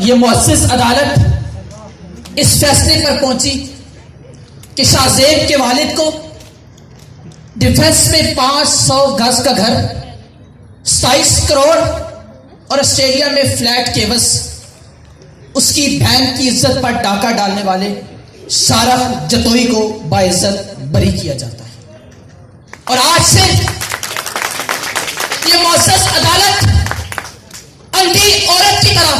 یہ معزز عدالت اس فیصلے پر پہنچی کہ شاہ زیب کے والد کو ڈیفنس میں 500 گز کا گھر، 27 کروڑ اور آسٹریلیا میں فلیٹ کے عوض اس کی بہن کی عزت پر ڈاکہ ڈالنے والے شارخ جتوئی کو باعزت بری کیا جاتا ہے. اور آج سے یہ معزز عدالت اندھی عورت کی طرح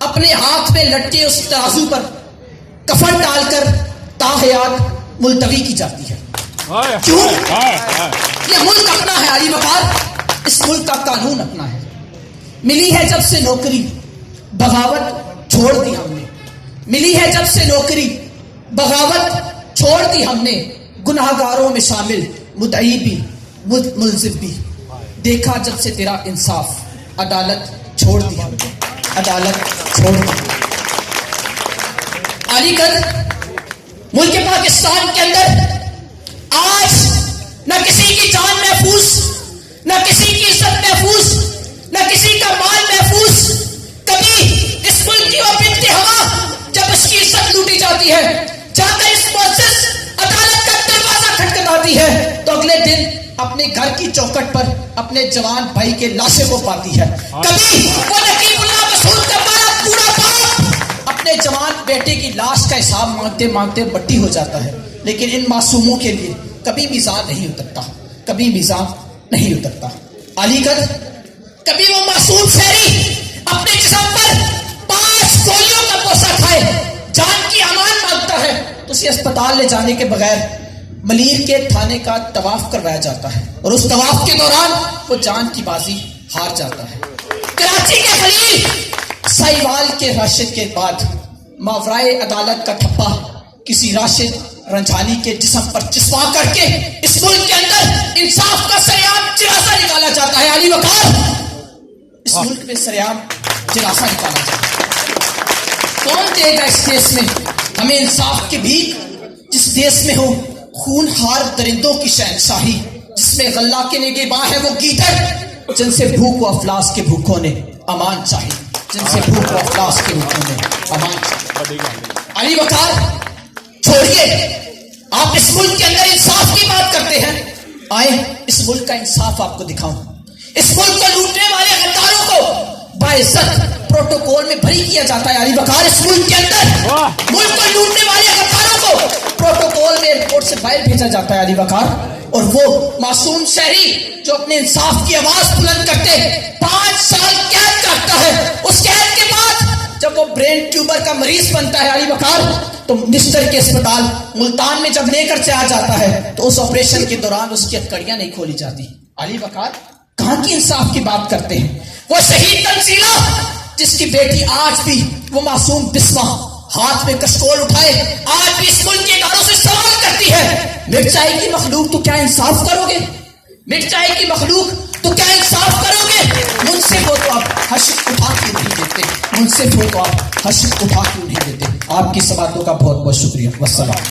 اپنے ہاتھ میں لٹکے اس ترازو پر کفن ڈال کر تاحیات ملتوی کی جاتی ہے. کیوں؟ یہ ملک اپنا ہے علی وقار، اس ملک کا قانون اپنا ہے. ملی ہے جب سے نوکری بغاوت چھوڑ دی ہم نے، ملی ہے جب سے نوکری بغاوت چھوڑ دی ہم نے، گناہگاروں میں شامل مدعی بھی ملزم بھی، دیکھا جب سے تیرا انصاف، عدالت چھوڑ دی ہم نے، عدالت چھوڑ دی. علی گڑھ ملک پاکستان کے اندر آج نہ کسی کی جان محفوظ، نہ کسی کی عزت محفوظ، نہ کسی کا مال محفوظ. کبھی اس ملک کی وہ بنت ہوا جب اس کی عزت لوٹی جاتی ہے، جا کر اس معزز عدالت کا دروازہ کھٹکھٹاتی ہے تو اگلے دن اپنے گھر کی چوکھٹ پر اپنے جوان بھائی کے لاشیں کو پاتی ہے. کبھی وہ نقیب اللہ مسعود کا پورا باپ اپنے جوان بیٹے کی لاش کا حساب مانگتے مانگتے بٹی ہو جاتا ہے. لیکن ان معصوموں کے لیے کبھی میزان نہیں اترتا، کبھی میزان نہیں اترتا. علی گڑھ کبھی وہ معصوم شہری اپنے جسم پر 5 گولیوں کا بوسہ کھائے جان کی امان مانگتا ہے تو اسے اسپتال لے جانے کے بغیر ملیر کے تھانے کا طواف کروایا جاتا ہے، اور اس طواف کے دوران وہ جان کی بازی ہار جاتا ہے. کراچی کے خلیل سائیوال کے راشد کے بعد ماورائے عدالت کا ٹھپا کسی راشد رنجھانی کے جسم پر چسپا کر کے اس ملک کے اندر انصاف کا سریعام جراسہ نکالا جاتا ہے. علی وقار، اس ملک میں سریعام جراسہ نکالا جاتا ہے. کون دے گا اس دیش میں ہمیں انصاف کی بھیک، جس دیش میں ہو خون ہار درندوں کی شہنشاہی، جس میں غلہ کے نگہباں ہے وہ گیدڑ جن سے بھوک و افلاس کے بھوکوں نے امان چاہی، جن سے بھوک و افلاس کے بھوکوں نے امان چاہی. علی وقار چھوڑیے، آپ اس ملک کے اندر انصاف کی بات کرتے ہیں، آئے اس ملک کا انصاف آپ کو دکھاؤں. اس ملک کو لوٹنے والے غداروں کو باعزت پروٹوکول میں بھری کیا جاتا ہے. علی وقار، اس ملک کے اندر ملک کو لوٹنے والے غداروں کو پروٹوکول میں ایئرپورٹ سے باہر بھیجا جاتا ہے. علی وقار، اور وہ معصوم شہری جو اپنے انصاف کی آواز بلند کرتے 5 سال قید کرتا ہے، اس قید کے بعد جب وہ برین ٹیوبر کا مریض بنتا ہے علی وقار، تو مسٹر کے اسپتال ملتان میں جب لے کر چلا جاتا ہے تو اس آپریشن کے دوران اس کی ہتھکڑیاں نہیں کھولی جاتی. علی وقار، کہاں کی انصاف کی بات کرتے ہیں؟ وہ شہید تنزیلہ جس کی بیٹی آج بھی وہ معصوم بسمہ ہاتھ میں کشکول اٹھائے آج بھی اس ملک کے اداروں سے سوال کرتی ہے، مرچائی کی مخلوق تو کیا انصاف کرو گے؟ مرچائی کی مخلوق تو کیا انصاف کرو گے؟ مجھ سے وہ تو آپ حشر اٹھا کیوں نہیں دیتے؟ مجھ سے وہ تو آپ حشر اٹھا کیوں نہیں دیتے؟ آپ کی سباتوں کا بہت بہت شکریہ. والسلام.